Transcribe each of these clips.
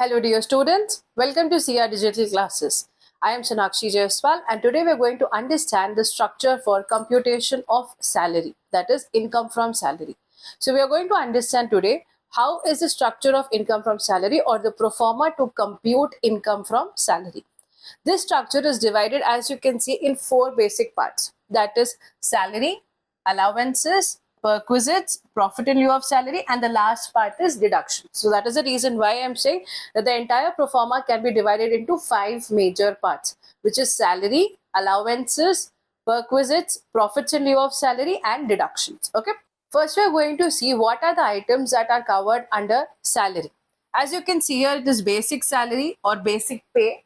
Hello dear students, welcome to CR Digital Classes. I am Sonakshi Jaiswal and today we are going to understand the structure for computation of salary, that is income from salary. So we are going to understand today how is the structure of income from salary or the pro forma to compute income from salary. This structure is divided, as you can see, in four basic parts, that is salary, allowances, perquisites, profit in lieu of salary, and the last part is deduction. So that is the reason why I am saying that the entire pro forma can be divided into five major parts, which is salary, allowances, perquisites, profits in lieu of salary, and deductions. Okay. First, we are going to see what are the items that are covered under salary. As you can see here, it is basic salary or basic pay,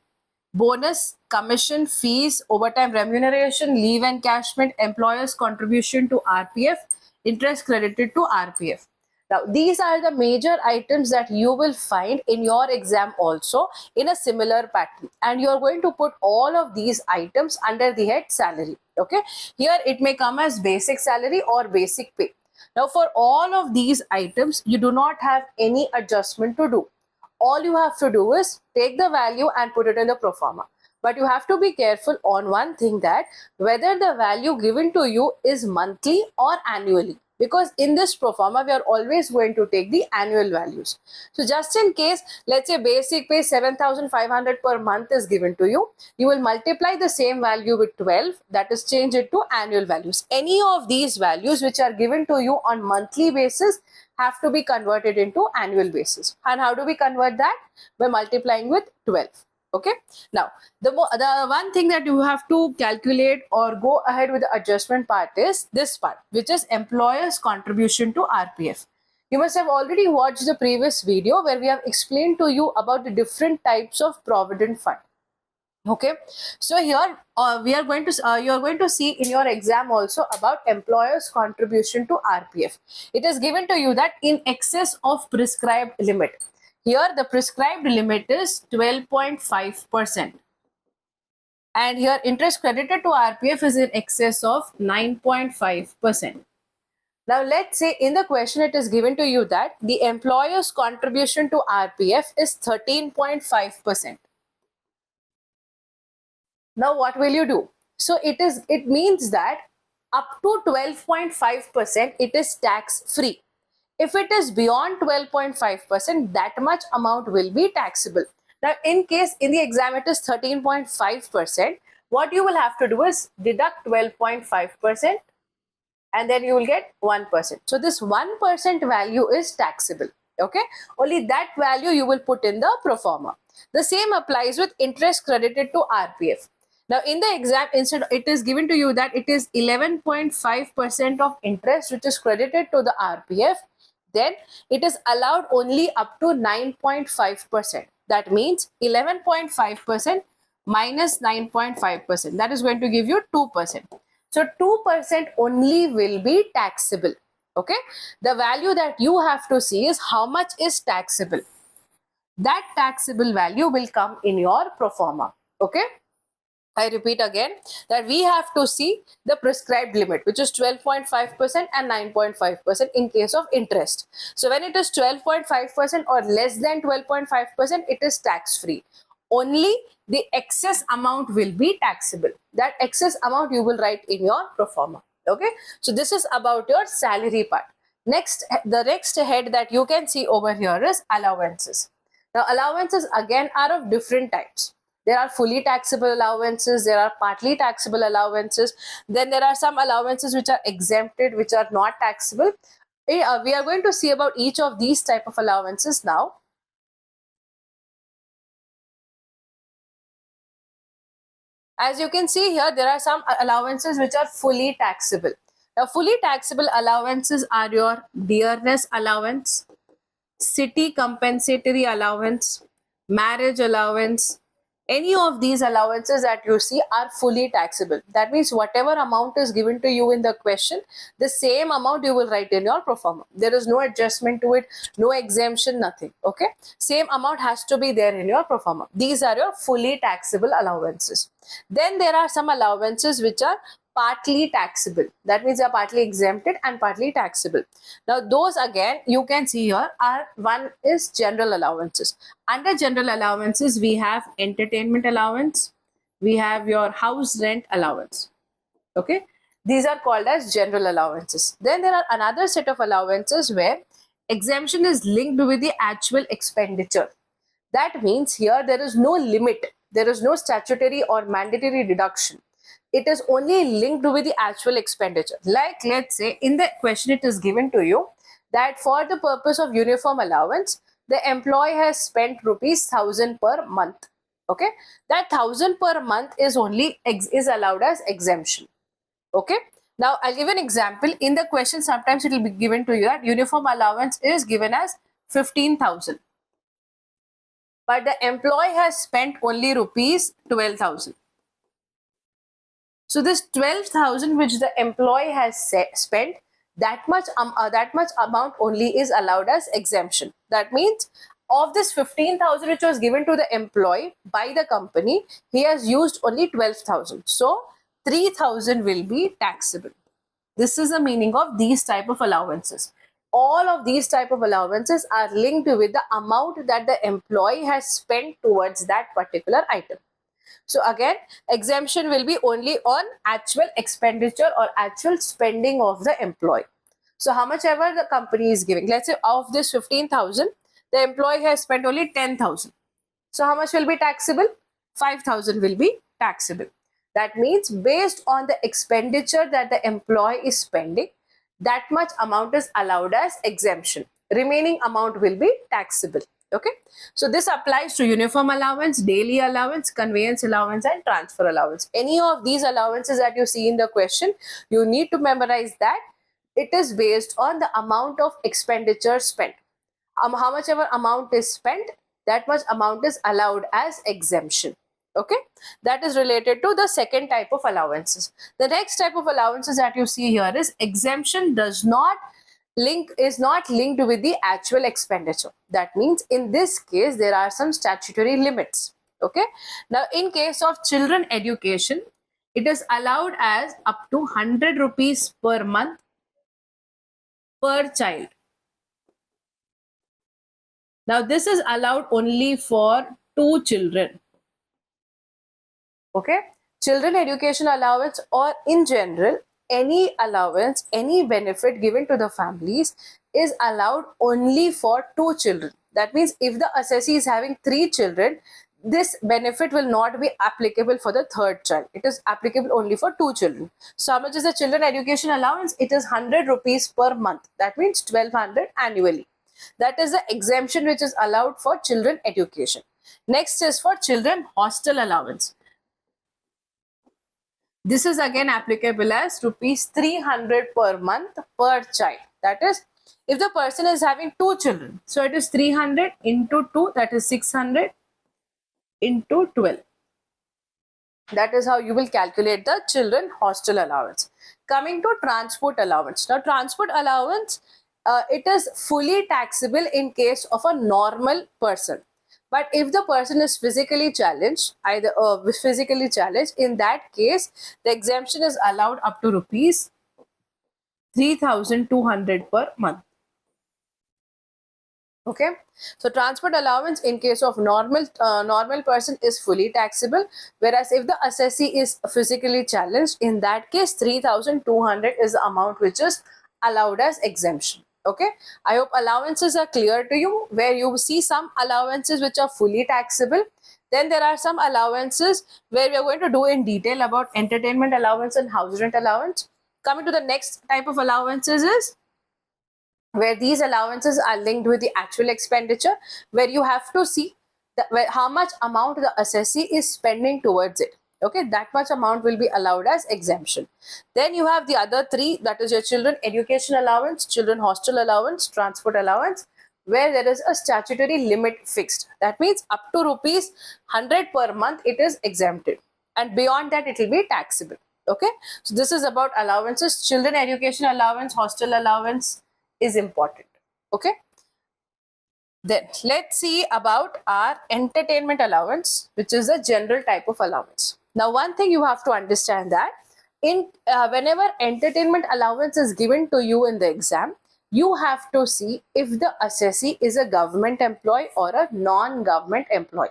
bonus, commission, fees, overtime remuneration, leave encashment, employer's contribution to RPF, interest credited to RPF. Now, these are the major items that you will find in your exam also in a similar pattern, and you are going to put all of these items under the head salary. Okay, here it may come as basic salary or basic pay. Now, for all of these items, you do not have any adjustment to do. All you have to do is take the value and put it in the pro forma. But you have to be careful on one thing, that whether the value given to you is monthly or annually, because in this pro forma we are always going to take the annual values. So just in case, let's say basic pay 7,500 per month is given to you, you will multiply the same value with 12, that is change it to annual values. Any of these values which are given to you on monthly basis have to be converted into annual basis. And how do we convert that? By multiplying with 12. Okay. Now, the one thing that you have to calculate or go ahead with the adjustment part is this part, which is employer's contribution to RPF. You must have already watched the previous video where we have explained to you about the different types of provident fund. Okay, so here we are going to you are going to see in your exam also about employer's contribution to RPF. It is given to you that in excess of prescribed limit. Here the prescribed limit is 12.5%, and here interest credited to RPF is in excess of 9.5%. Now let's say in the question it is given to you that the employer's contribution to RPF is 13.5%. Now what will you do? So it means that up to 12.5% it is tax free. If it is beyond 12.5%, that much amount will be taxable. Now in case in the exam it is 13.5%, what you will have to do is deduct 12.5% and then you will get 1%. So this 1% value is taxable. Okay, only that value you will put in the pro forma. The same applies with interest credited to RPF. Now in the exam, instead it is given to you that it is 11.5% of interest which is credited to the RPF, then it is allowed only up to 9.5%. That means 11.5% minus 9.5%, that is going to give you 2%. So 2% only will be taxable. Okay, the value that you have to see is how much is taxable. That taxable value will come in your pro forma. Okay, I repeat again that we have to see the prescribed limit, which is 12.5% and 9.5% in case of interest. So when it is 12.5% or less than 12.5%, it is tax free. Only the excess amount will be taxable. That excess amount you will write in your pro forma. Okay, so this is about your salary part. Next, the next head that you can see over here is allowances. Now allowances again are of different types. There are fully taxable allowances, there are partly taxable allowances, then there are some allowances which are exempted, which are not taxable. We are going to see about each of these type of allowances now. As you can see here, there are some allowances which are fully taxable. Now, fully taxable allowances are your dearness allowance, city compensatory allowance, marriage allowance. Any of these allowances that you see are fully taxable. That means whatever amount is given to you in the question, the same amount you will write in your pro forma. There is no adjustment to it, no exemption, nothing. Okay, same amount has to be there in your pro forma. These are your fully taxable allowances. Then there are some allowances which are partly taxable. That means they are partly exempted and partly taxable. Now those again you can see here are, one is general allowances. Under general allowances we have entertainment allowance, we have your house rent allowance. Okay, these are called as general allowances. Then there are another set of allowances where exemption is linked with the actual expenditure. That means here there is no limit, there is no statutory or mandatory deduction. It is only linked with the actual expenditure. Like let's say in the question it is given to you that for the purpose of uniform allowance, the employee has spent rupees 1000 per month. Okay, that 1000 per month is only is allowed as exemption. Okay, now I'll give an example. In the question sometimes it will be given to you that uniform allowance is given as 15,000, but the employee has spent only rupees 12,000. So this 12,000 which the employee has spent, that much amount only is allowed as exemption. That means of this 15,000 which was given to the employee by the company, he has used only 12,000. So 3,000 will be taxable. This is the meaning of these type of allowances. All of these type of allowances are linked with the amount that the employee has spent towards that particular item. So again, exemption will be only on actual expenditure or actual spending of the employee. So how much ever the company is giving, let's say of this 15,000, the employee has spent only 10,000. So how much will be taxable? 5,000 will be taxable. That means based on the expenditure that the employee is spending, that much amount is allowed as exemption. Remaining amount will be taxable. Okay, so this applies to uniform allowance, daily allowance, conveyance allowance, and transfer allowance. Any of these allowances that you see in the question, you need to memorize that it is based on the amount of expenditure spent. How much ever amount is spent, that much amount is allowed as exemption. Okay, that is related to the second type of allowances. The next type of allowances that you see here is exemption is not linked with the actual expenditure. That means in this case there are some statutory limits. Okay, now in case of children education, it is allowed as up to 100 rupees per month per child. Now this is allowed only for 2 children. Okay, children education allowance or in general any allowance, any benefit given to the families is allowed only for 2 children. That means if the assessee is having 3 children, this benefit will not be applicable for the third child. It is applicable only for 2 children. So how much is the children education allowance? It is 100 rupees per month. That means 1200 annually. That is the exemption which is allowed for children education. Next is for children hostel allowance. This is again applicable as rupees 300 per month per child. That is, if the person is having 2 children, so it is 300 into 2, that is 600 into 12. That is how you will calculate the children hostel allowance. Coming to transport allowance. Now transport allowance, it is fully taxable in case of a normal person. But if the person is physically challenged, in that case, the exemption is allowed up to rupees 3,200 per month. Okay, so transport allowance in case of normal person is fully taxable, whereas if the assessee is physically challenged, in that case 3,200 is the amount which is allowed as exemption. Okay, I hope allowances are clear to you, where you see some allowances which are fully taxable. Then there are some allowances where we are going to do in detail about entertainment allowance and house rent allowance. Coming to the next type of allowances is where these allowances are linked with the actual expenditure, where you have to see how much amount the assessee is spending towards it. Okay, that much amount will be allowed as exemption. Then you have the other 3, that is your children education allowance, children hostel allowance, transport allowance, where there is a statutory limit fixed. That means up to rupees 100 per month it is exempted, and beyond that it will be taxable. Okay, so this is about allowances. Children education allowance, hostel allowance is important. Okay, then let's see about our entertainment allowance, which is a general type of allowance. Now one thing you have to understand that whenever entertainment allowance is given to you in the exam, you have to see if the assessee is a government employee or a non-government employee.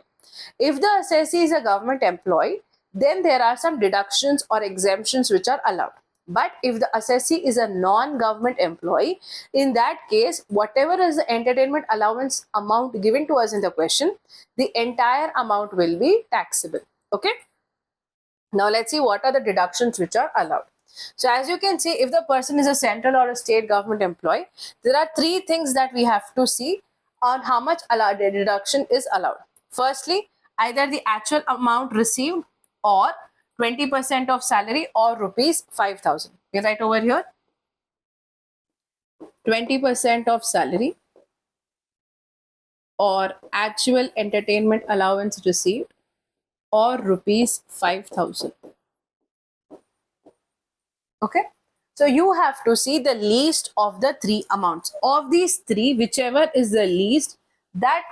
If the assessee is a government employee, then there are some deductions or exemptions which are allowed. But if the assessee is a non-government employee, in that case, whatever is the entertainment allowance amount given to us in the question, the entire amount will be taxable. Okay. Now let's see what are the deductions which are allowed. So as you can see, if the person is a central or a state government employee, there are three things that we have to see on how much deduction is allowed. Firstly, either the actual amount received or 20% of salary or rupees 5,000. We write over here 20% of salary or actual entertainment allowance received or rupees 5,000. Okay. So you have to see the least of the three amounts. Of these three, whichever is the least, that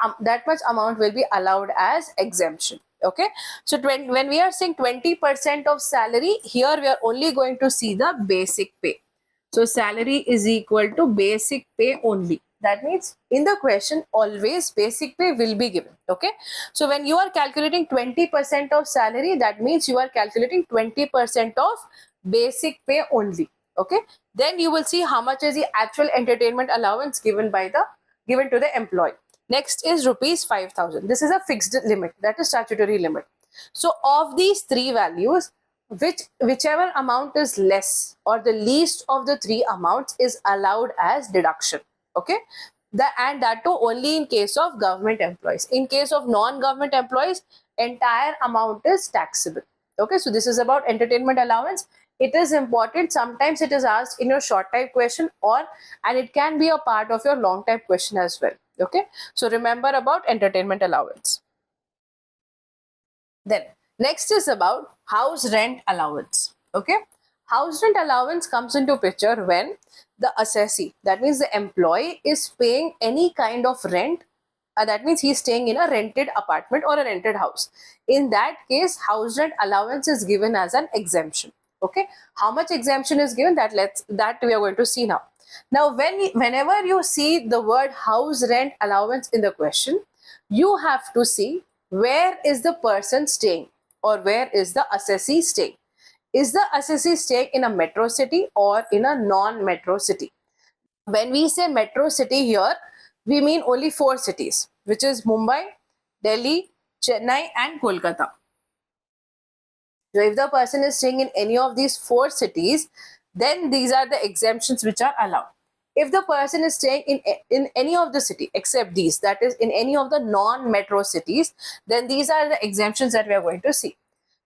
much amount will be allowed as exemption. Okay. So when we are saying 20% of salary, here we are only going to see the basic pay. So salary is equal to basic pay only. That means in the question, always basic pay will be given. Okay. So when you are calculating 20% of salary, that means you are calculating 20% of basic pay only. Okay. Then you will see how much is the actual entertainment allowance given to the employee. Next is rupees 5,000. This is a fixed limit, that is statutory limit. So of these three values, whichever amount is less or the least of the three amounts is allowed as deduction. Okay. And that too only in case of government employees. In case of non-government employees, entire amount is taxable. Okay. So this is about entertainment allowance. It is important. Sometimes it is asked in your short type question and it can be a part of your long type question as well. Okay. So remember about entertainment allowance. Then next is about house rent allowance. Okay. House rent allowance comes into picture when the assessee, that means the employee, is paying any kind of rent. That means he's staying in a rented apartment or a rented house. In that case, house rent allowance is given as an exemption. Okay. How much exemption is given, that we are going to see now. Now, whenever you see the word house rent allowance in the question, you have to see where is the person staying or where is the assessee staying. Is the assessee staying in a metro city or in a non-metro city? When we say metro city here, we mean only 4 cities, which is Mumbai, Delhi, Chennai and Kolkata. So if the person is staying in any of these 4 cities, then these are the exemptions which are allowed. If the person is staying in any of the city except these, that is in any of the non-metro cities, then these are the exemptions that we are going to see.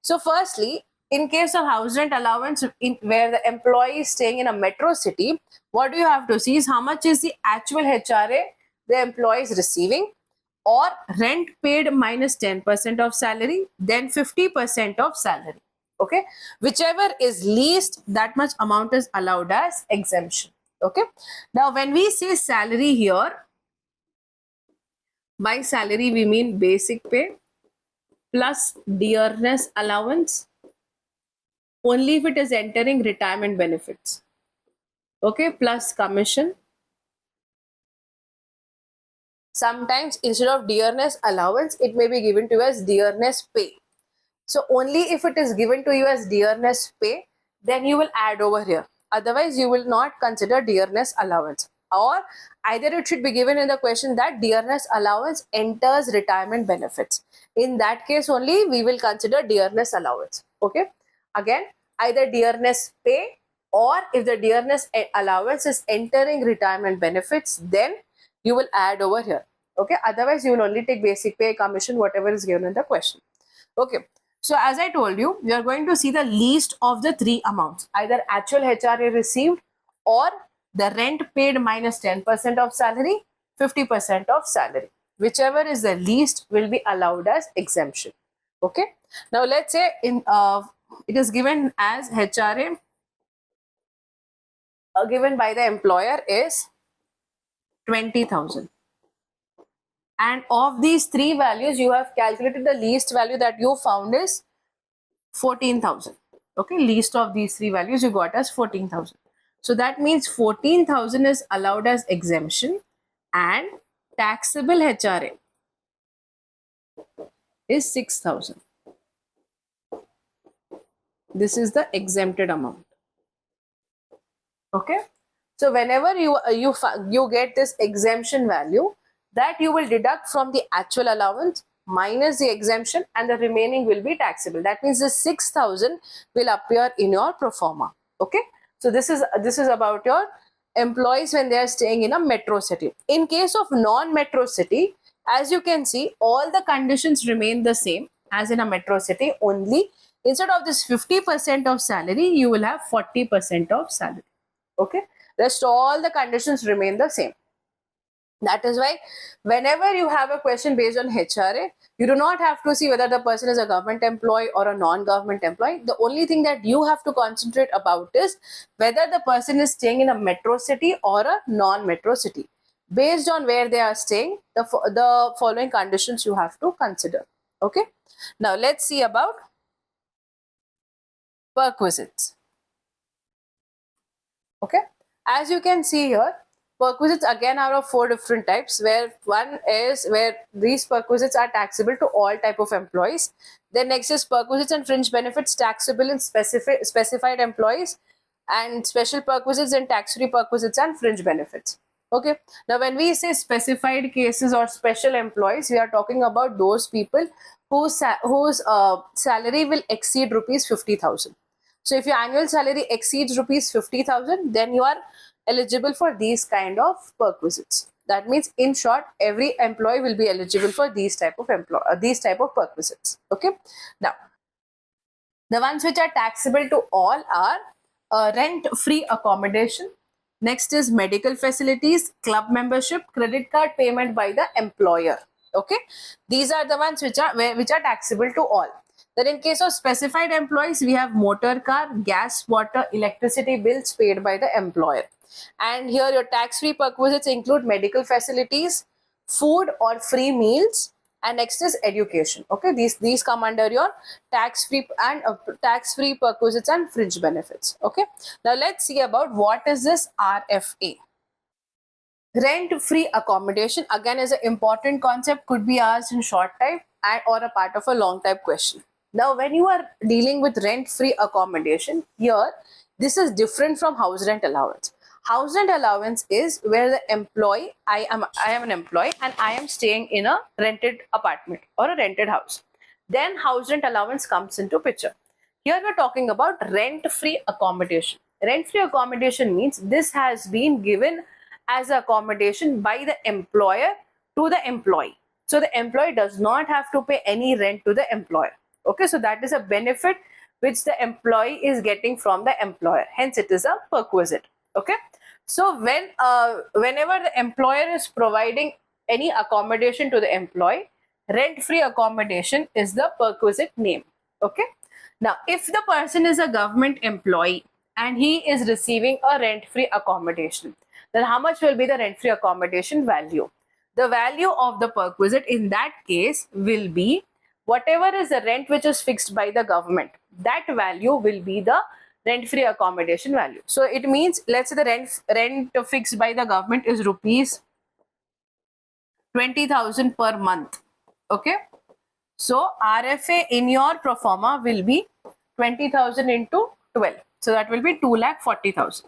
So firstly, in case of house rent allowance where the employee is staying in a metro city, what you have to see is how much is the actual HRA the employee is receiving, or rent paid minus 10% of salary, then 50% of salary. Okay. Whichever is least, that much amount is allowed as exemption. Okay. Now, when we say salary here, by salary we mean basic pay plus dearness allowance only if it is entering retirement benefits. Okay. Plus commission. Sometimes instead of dearness allowance, it may be given to you as dearness pay. So only if it is given to you as dearness pay, then you will add over here. Otherwise, you will not consider dearness allowance. Or either it should be given in the question that dearness allowance enters retirement benefits. In that case only, we will consider dearness allowance. Okay. Again, either dearness pay, or if the dearness allowance is entering retirement benefits, then you will add over here. Okay. Otherwise, you will only take basic pay, commission, whatever is given in the question. Okay. So as I told you, we are going to see the least of the three amounts, either actual HRA received or the rent paid minus 10% of salary, 50% of salary. Whichever is the least will be allowed as exemption. Okay. Now let's say it is given as HRA given by the employer is 20,000. And of these three values, you have calculated the least value that you found is 14,000. Okay, least of these three values you got as 14,000. So that means 14,000 is allowed as exemption and taxable HRA is 6,000. This is the exempted amount. Okay. So whenever you get this exemption value, that you will deduct from the actual allowance minus the exemption, and the remaining will be taxable. That means the 6,000 will appear in your pro forma. Okay. So this is about your employees when they are staying in a metro city. In case of non-metro city, as you can see, all the conditions remain the same as in a metro city. Only instead of this 50% of salary, you will have 40% of salary. Okay, rest all the conditions remain the same. That is why whenever you have a question based on HRA, you do not have to see whether the person is a government employee or a non-government employee. The only thing that you have to concentrate about is whether the person is staying in a metro city or a non-metro city. Based on where they are staying, the following conditions you have to consider. Okay, now let's see about perquisites. Okay, as you can see here, perquisites again are of four different types, where one is where these perquisites are taxable to all type of employees. Then next is perquisites and fringe benefits taxable in specified employees, and special perquisites and tax-free perquisites and fringe benefits. Okay, now when we say specified cases or special employees, we are talking about those people whose salary will exceed rupees 50,000. So if your annual salary exceeds rupees 50,000, then you are eligible for these kind of perquisites. That means, in short, every employee will be eligible for these type of perquisites. Okay. Now, the ones which are taxable to all are rent-free accommodation. Next is medical facilities, club membership, credit card payment by the employer. Okay, these are the ones which are taxable to all. Then in case of specified employees, we have motor car, gas, water, electricity bills paid by the employer. And here your tax-free perquisites include medical facilities, food or free meals, and next is education. Okay, these come under your tax-free and tax-free perquisites and fringe benefits. Okay, now let's see about what is this RFA. Rent-free accommodation again is an important concept, could be asked in short type and or a part of a long type question. Now, when you are dealing with rent-free accommodation, here this is different from house rent allowance. House rent allowance is where the employee, I am an employee and I am staying in a rented apartment or a rented house. Then house rent allowance comes into picture. Here we are talking about rent-free accommodation. Rent-free accommodation means this has been given as accommodation by the employer to the employee. So the employee does not have to pay any rent to the employer. Okay, so that is a benefit which the employee is getting from the employer. Hence, it is a perquisite. Okay, so whenever the employer is providing any accommodation to the employee, rent-free accommodation is the perquisite name. Okay, now if the person is a government employee and he is receiving a rent-free accommodation, then how much will be the rent-free accommodation value? The value of the perquisite in that case will be whatever is the rent which is fixed by the government. That value will be the rent-free accommodation value. So it means, let's say the rent fixed by the government is rupees 20,000 per month. Okay. So RFA in your pro forma will be 20,000 into 12. So that will be 2,40,000.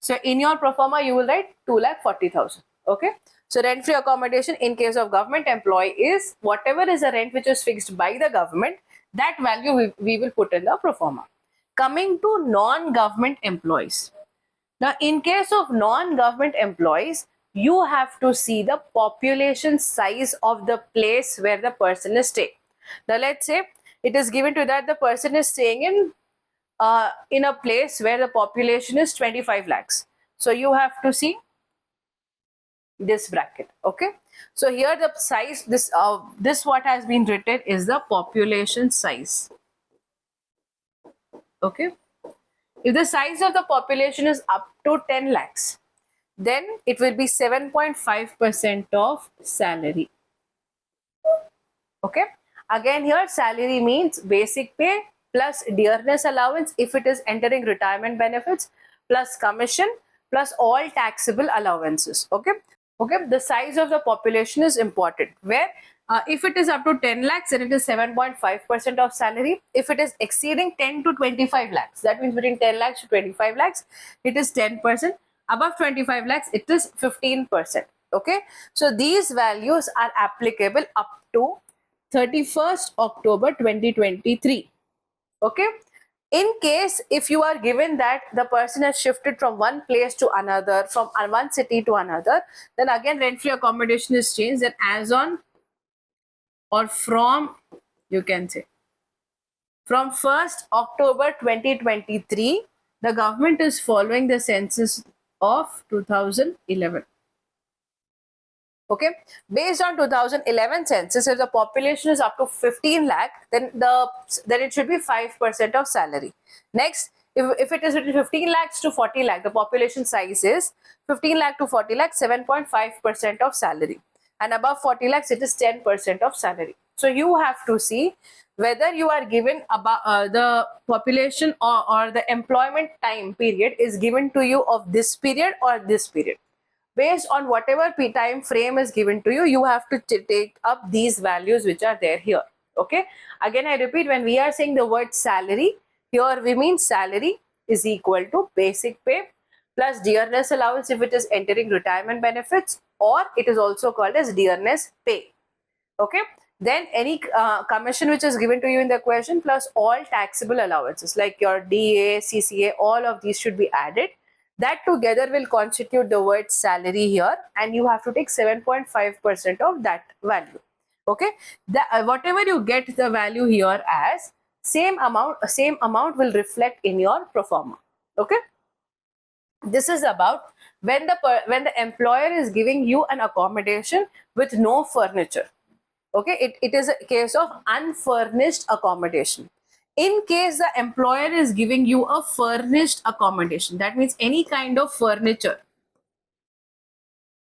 So in your pro forma, you will write 2,40,000. Okay. So rent-free accommodation in case of government employee is whatever is the rent which is fixed by the government, that value we will put in the pro forma. Coming to non-government employees. Now, in case of non-government employees, you have to see the population size of the place where the person is staying. Now, let's say it is given to that the person is staying in a place where the population is 25 lakhs. So you have to see this bracket. Okay, so here the size, this what has been written is the population size. Okay, if the size of the population is up to 10 lakhs, then it will be 7.5% of salary. Okay, again here salary means basic pay plus dearness allowance if it is entering retirement benefits, plus commission, plus all taxable allowances. Okay. Okay, the size of the population is important, where if it is up to 10 lakhs, then it is 7.5% of salary. If it is exceeding 10 to 25 lakhs, that means between 10 lakhs to 25 lakhs, it is 10%. Above 25 lakhs, it is 15%. Okay, so these values are applicable up to 31st October 2023. Okay, in case if you are given that the person has shifted from one place to another, from one city to another, then again rent-free accommodation is changed, and as on or from, you can say, from 1st October 2023, the government is following the census of 2011. Okay, based on 2011 census, if the population is up to 15 lakh, then it should be 5% of salary. Next, if it is between 15 lakhs to 40 lakh, the population size is 15 lakh to 40 lakh, 7.5% of salary, and above 40 lakhs, it is 10% of salary. So you have to see whether you are given about the population or the employment time period is given to you of this period or this period. Based on whatever time frame is given to you, you have to take up these values which are there here. Okay, again I repeat, when we are saying the word salary, here we mean salary is equal to basic pay plus dearness allowance if it is entering retirement benefits, or it is also called as dearness pay. Okay, then any commission which is given to you in the question, plus all taxable allowances like your DA, CCA, all of these should be added. That together will constitute the word salary here, and you have to take 7.5% of that value. Okay, whatever you get the value here as, same amount will reflect in your pro forma. Okay, this is about when the employer is giving you an accommodation with no furniture. Okay, it is a case of unfurnished accommodation. In case the employer is giving you a furnished accommodation, that means any kind of furniture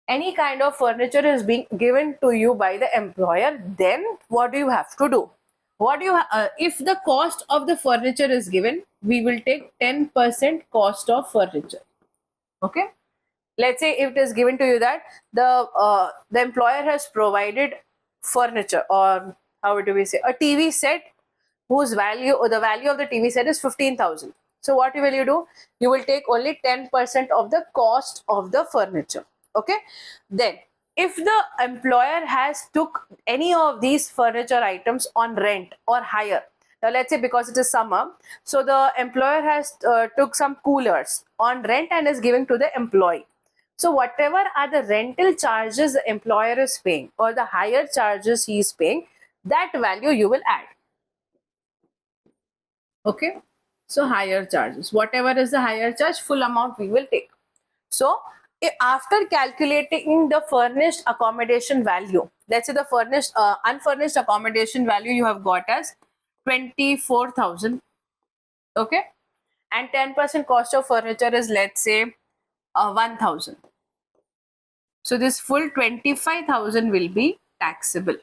is being given to you by the employer, then what do you have to do? If the cost of the furniture is given, we will take 10% cost of furniture. Okay, let's say if it is given to you that the employer has provided furniture, or how do we say, a TV set whose value, or the value of the TV set is 15,000. So what will you do? You will take only 10% of the cost of the furniture. Okay, then if the employer has took any of these furniture items on rent or hire, now let's say because it is summer, so the employer has took some coolers on rent and is giving to the employee. So whatever are the rental charges the employer is paying or the higher charges he is paying, that value you will add. Okay, so higher charges, whatever is the higher charge, full amount we will take. So after calculating the furnished accommodation value, let's say the unfurnished accommodation value you have got as 24,000. Okay, and 10% cost of furniture is, let's say, 1,000. So this full 25,000 will be taxable.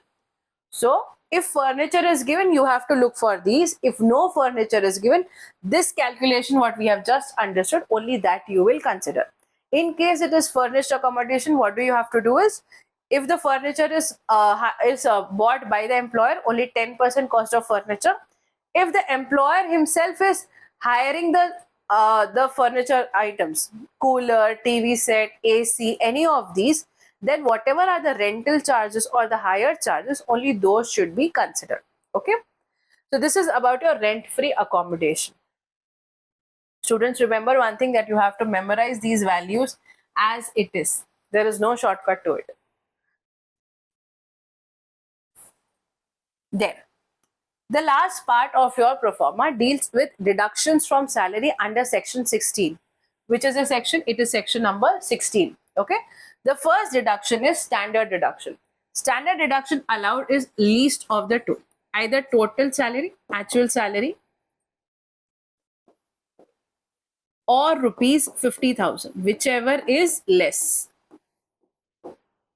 So if furniture is given, you have to look for these. If no furniture is given, this calculation what we have just understood, only that you will consider. In case it is furnished accommodation, what do you have to do is, if the furniture is bought by the employer, only 10% cost of furniture. If the employer himself is hiring the furniture items, cooler, TV set, AC, any of these, then whatever are the rental charges or the higher charges, only those should be considered. Okay, so this is about your rent-free accommodation. Students, remember one thing, that you have to memorize these values as it is. There is no shortcut to it. Then the last part of your pro forma deals with deductions from salary under section 16. Which is a section? It is section number 16. Okay, the first deduction is standard deduction. Standard deduction allowed is least of the two, either total salary, actual salary, or rupees 50,000, whichever is less.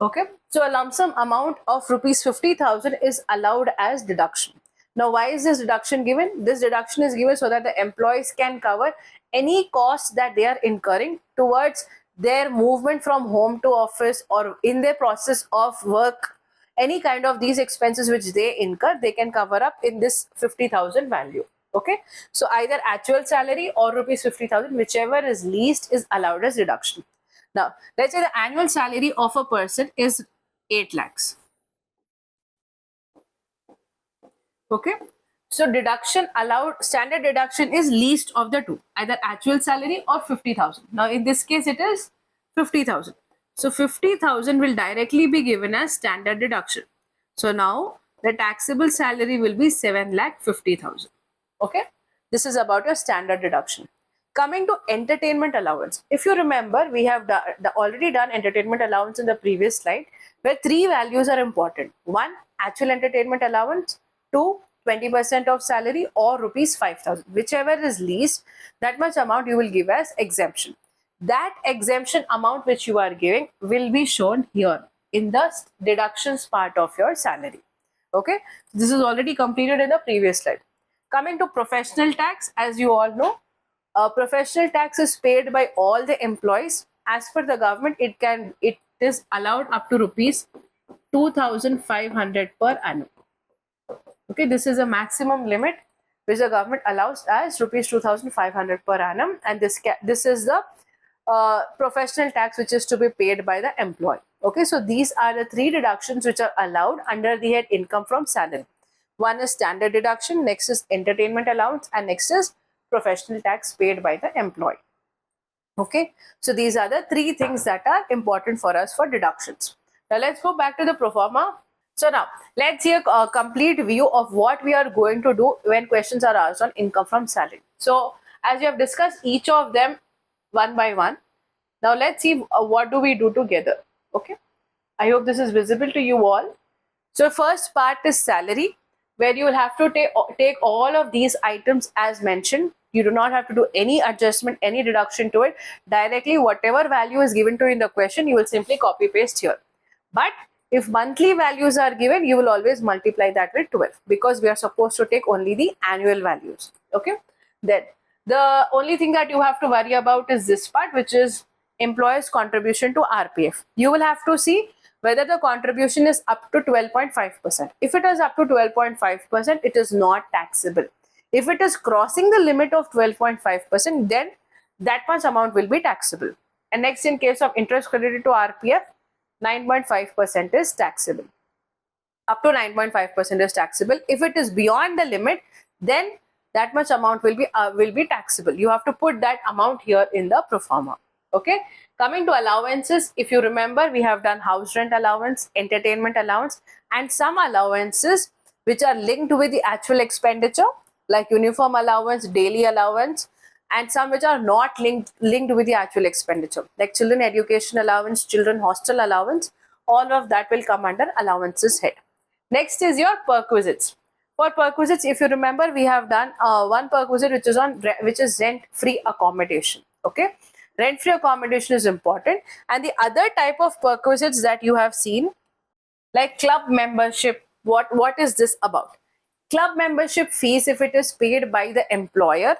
Okay, so a lump sum amount of rupees 50,000 is allowed as deduction. Now, why is this deduction given? This deduction is given so that the employees can cover any costs that they are incurring towards their movement from home to office, or in their process of work. Any kind of these expenses which they incur, they can cover up in this 50,000 value. Okay, so either actual salary or rupees 50,000, whichever is least, is allowed as deduction. Now, let's say the annual salary of a person is 8 lakhs. Okay, so deduction allowed, standard deduction is least of the two, either actual salary or 50,000. Now, in this case, it is 50,000. So, 50,000 will directly be given as standard deduction. So, now the taxable salary will be 7,50,000. Okay, this is about your standard deduction. Coming to entertainment allowance, if you remember, we have already done entertainment allowance in the previous slide, where three values are important. One, actual entertainment allowance. Two, 20% of salary, or rupees 5,000. Whichever is least, that much amount you will give as exemption. That exemption amount which you are giving will be shown here in the deductions part of your salary. Okay, this is already completed in the previous slide. Coming to professional tax, as you all know, professional tax is paid by all the employees. As per the government, it is allowed up to rupees 2,500 per annum. Okay, this is a maximum limit which the government allows as rupees 2,500 per annum, and this is the professional tax which is to be paid by the employee. Okay, so these are the three deductions which are allowed under the head income from salary. One is standard deduction, next is entertainment allowance, and next is professional tax paid by the employee. Okay, so these are the three things that are important for us for deductions. Now let's go back to the pro forma. So now let's see a complete view of what we are going to do when questions are asked on income from salary. So as we have discussed each of them one by one, now let's see what do we do together. Okay, I hope this is visible to you all. So first part is salary, where you will have to take all of these items as mentioned. You do not have to do any adjustment, any deduction to it. Directly whatever value is given to you in the question, you will simply copy paste here. But if monthly values are given, you will always multiply that with 12, because we are supposed to take only the annual values. Okay, then the only thing that you have to worry about is this part, which is employer's contribution to RPF. You will have to see whether the contribution is up to 12.5%. If it is up to 12.5%, it is not taxable. If it is crossing the limit of 12.5%, then that much amount will be taxable. And next, in case of interest credited to RPF, 9.5% is taxable. Up to 9.5% is taxable. If it is beyond the limit, then that much amount will be taxable. You have to put that amount here in the pro forma. Okay, coming to allowances, if you remember, we have done house rent allowance, entertainment allowance, and some allowances which are linked with the actual expenditure, like uniform allowance, daily allowance, and some which are not linked with the actual expenditure, like children education allowance, children hostel allowance. All of that will come under allowances head. Next is your perquisites. For perquisites, if you remember, we have done one perquisite which is rent free accommodation. Okay, rent free accommodation is important. And the other type of perquisites that you have seen, like club membership, what is this about? Club membership fees, if it is paid by the employer,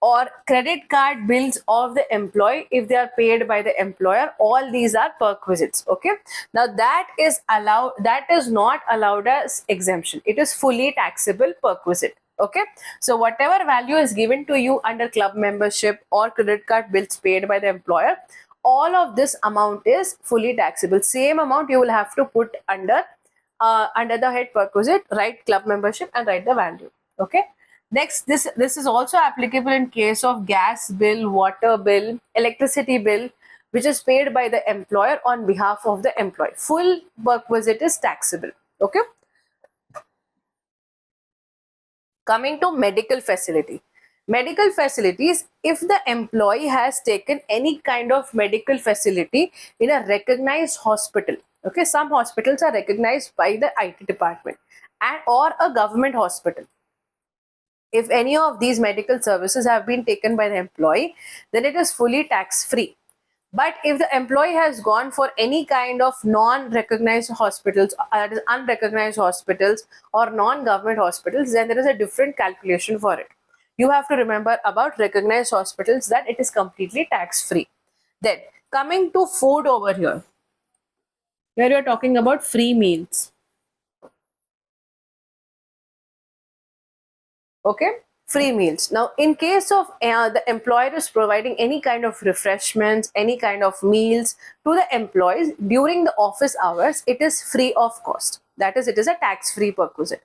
or credit card bills of the employee if they are paid by the employer, all these are perquisites. Okay, now that is not allowed as exemption. It is fully taxable perquisite. Okay, so whatever value is given to you under club membership or credit card bills paid by the employer, all of this amount is fully taxable. Same amount you will have to put under the head perquisite, write club membership and write the value. Okay, next, this is also applicable in case of gas bill, water bill, electricity bill, which is paid by the employer on behalf of the employee. Full perquisite is taxable. Okay, coming to medical facility. Medical facilities, if the employee has taken any kind of medical facility in a recognized hospital, okay, some hospitals are recognized by the IT department, and or a government hospital. If any of these medical services have been taken by the employee, then it is fully tax free. But if the employee has gone for any kind of non-recognized hospitals, that is unrecognized hospitals or non-government hospitals, then there is a different calculation for it. You have to remember about recognized hospitals that it is completely tax-free. Then coming to food over here, where you are talking about free meals. Okay, free meals. Now in case of the employer is providing any kind of refreshments, any kind of meals to the employees during the office hours, it is free of cost. That is, it is a tax-free perquisite.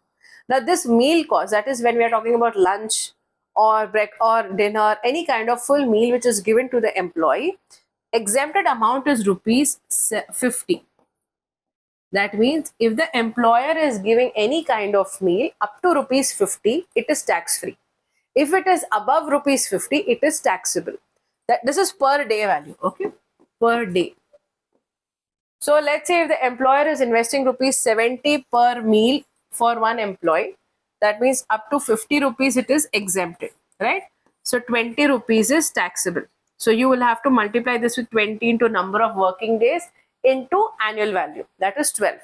Now this meal cost, that is when we are talking about lunch or break or dinner, any kind of full meal which is given to the employee, exempted amount is rupees 50. That means if the employer is giving any kind of meal up to rupees 50, it is tax free. If it is above rupees 50, it is taxable. That this is per day value, okay? Per day. So let's say if the employer is investing rupees 70 per meal for one employee, that means up to 50 rupees it is exempted, right? So 20 rupees is taxable. So you will have to multiply this with 20 into number of working days into annual value, that is 12.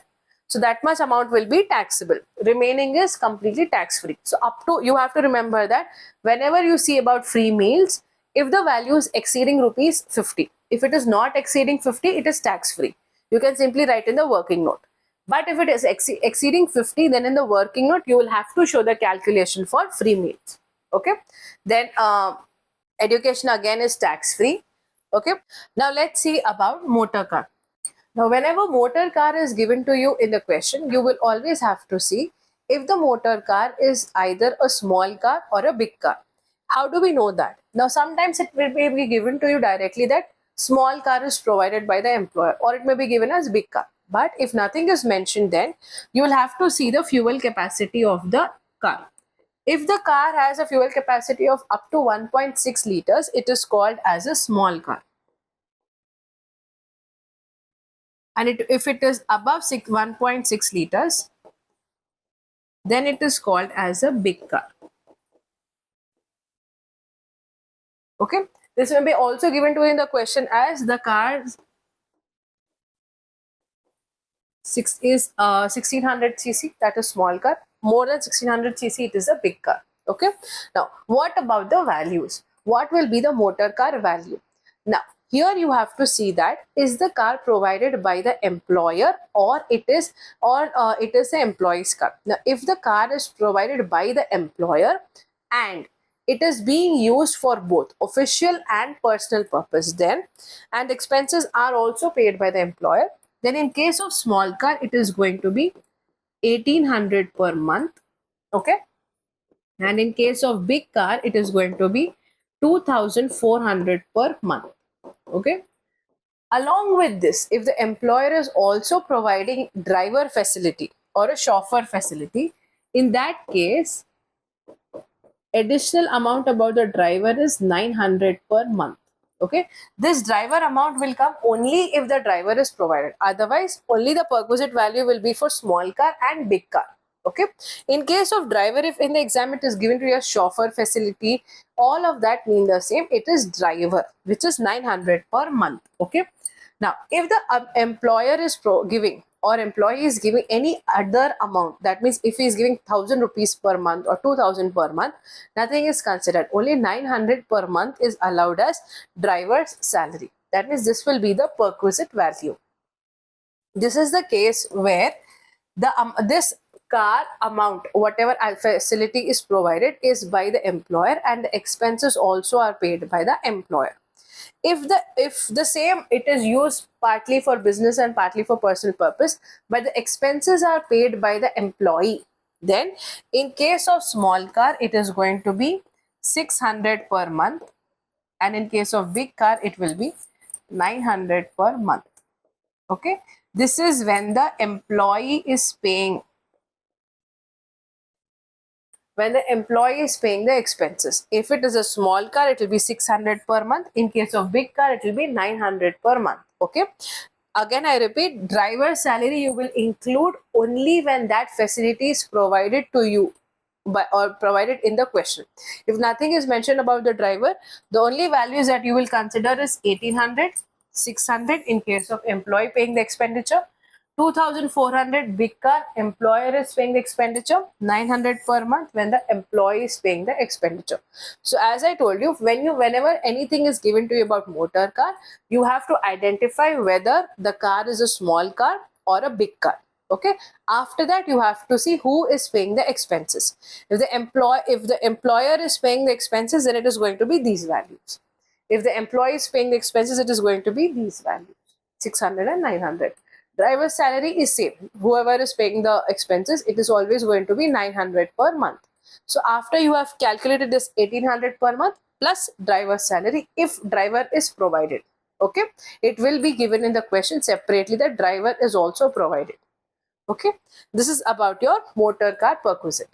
So that much amount will be taxable. Remaining is completely tax free. So up to, you have to remember that whenever you see about free meals, if the value is exceeding rupees 50, if it is not exceeding 50, it is tax free. You can simply write in the working note. But if it is exceeding 50, then in the working note, you will have to show the calculation for free meals. Okay. Then education again is tax free. Okay. Now let's see about motor car. Now, whenever motor car is given to you in the question, you will always have to see if the motor car is either a small car or a big car. How do we know that? Now, sometimes it will be given to you directly that small car is provided by the employer, or it may be given as big car. But if nothing is mentioned, then you will have to see the fuel capacity of the car. If the car has a fuel capacity of up to 1.6 liters, it is called as a small car. And if it is above 1.6 liters, then it is called as a big car. Okay, this will be also given to you in the question as the car is 1600 cc, that is small car. More than 1600 cc, it is a big car. Okay, now what about the values? What will be the motor car value? Now here you have to see that is the car provided by the employer or it is the employee's car. Now if the car is provided by the employer and it is being used for both official and personal purpose, then and expenses are also paid by the employer, then in case of small car it is going to be 1800 per month. Okay, and in case of big car it is going to be 2400 per month. Okay, along with this, if the employer is also providing driver facility or a chauffeur facility, in that case additional amount about the driver is 900 per month. Okay, this driver amount will come only if the driver is provided, otherwise only the perquisite value will be for small car and big car. Okay, in case of driver, if in the exam it is given to your chauffeur facility, all of that mean the same, it is driver, which is 900 per month. Okay, now if the employer is giving or employee is giving any other amount, that means if he is giving 1000 rupees per month or 2000 per month, nothing is considered. Only 900 per month is allowed as driver's salary. That means this will be the perquisite value. This is the case where the this car amount, whatever facility is provided, is by the employer and the expenses also are paid by the employer. If the same, it is used partly for business and partly for personal purpose, but the expenses are paid by the employee, then in case of small car it is going to be 600 per month, and in case of big car it will be 900 per month. Okay, this is when the employee is paying, when the employee is paying the expenses. If it is a small car, it will be 600 per month. In case of big car, it will be 900 per month. Okay. Again, I repeat, driver salary you will include only when that facility is provided to you or provided in the question. If nothing is mentioned about the driver, the only values that you will consider is 1800, 600 in case of employee paying the expenditure, 2400 big car, employer is paying the expenditure, 900 per month when the employee is paying the expenditure. So as I told you, whenever anything is given to you about motor car, you have to identify whether the car is a small car or a big car. Okay, after that you have to see who is paying the expenses. If the employer is paying the expenses, then it is going to be these values. If the employee is paying the expenses, it is going to be these values, 600 and 900. Driver's salary is same. Whoever is paying the expenses, it is always going to be 900 per month. So after you have calculated this 1800 per month plus driver's salary, if driver is provided, okay, it will be given in the question separately that driver is also provided. Okay, this is about your motor car perquisite.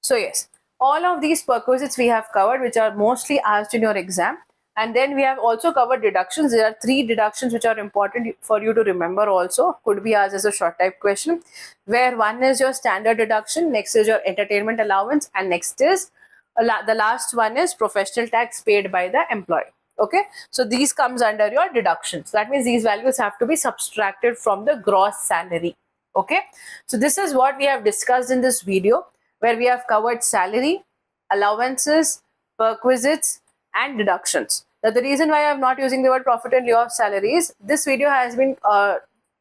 So yes, all of these perquisites we have covered, which are mostly asked in your exam. And then we have also covered deductions. There are 3 deductions which are important for you to remember also. Could be asked as a short type question, where one is your standard deduction, next is your entertainment allowance, and next is the last one is professional tax paid by the employee. Okay, so these comes under your deductions. That means these values have to be subtracted from the gross salary. Okay, so this is what we have discussed in this video, where we have covered salary, allowances, perquisites, and deductions. Now, the reason why I am not using the word profit and loss of salary is this video has been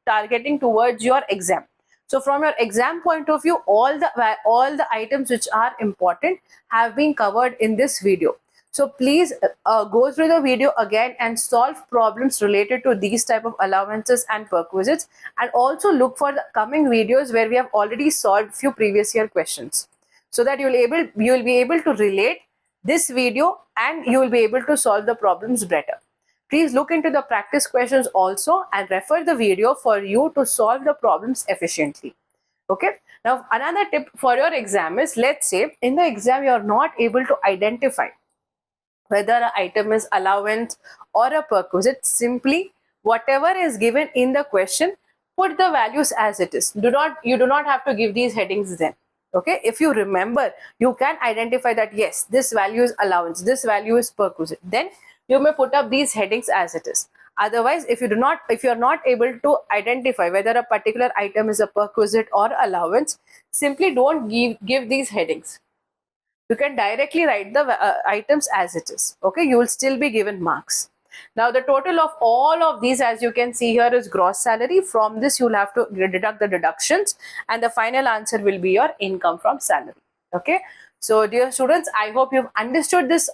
targeting towards your exam. So from your exam point of view, all the items which are important have been covered in this video. So please go through the video again and solve problems related to these type of allowances and perquisites, and also look for the coming videos where we have already solved few previous year questions, so that you will be able to relate this video and you will be able to solve the problems better. Please look into the practice questions also and refer the video for you to solve the problems efficiently. Okay, now another tip for your exam is, let's say in the exam you are not able to identify whether an item is allowance or a perquisite. Simply whatever is given in the question, put the values as it is. You do not have to give these headings then. Okay, if you remember, you can identify that yes, this value is allowance, this value is perquisite, then you may put up these headings as it is. Otherwise, if you are not able to identify whether a particular item is a perquisite or allowance, simply don't give these headings. You can directly write the items as it is. Okay, you will still be given marks. Now the total of all of these, as you can see here, is gross salary. From this you will have to deduct the deductions, and the final answer will be your income from salary. Okay, so dear students, I hope you've understood this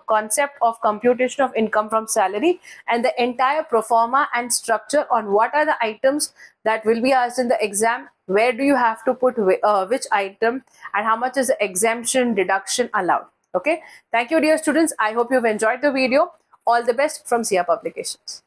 concept of computation of income from salary and the entire pro forma and structure on what are the items that will be asked in the exam, where do you have to put which item, and how much is the exemption deduction allowed. Okay, thank you dear students. I hope you've enjoyed the video. All the best from SIA Publications.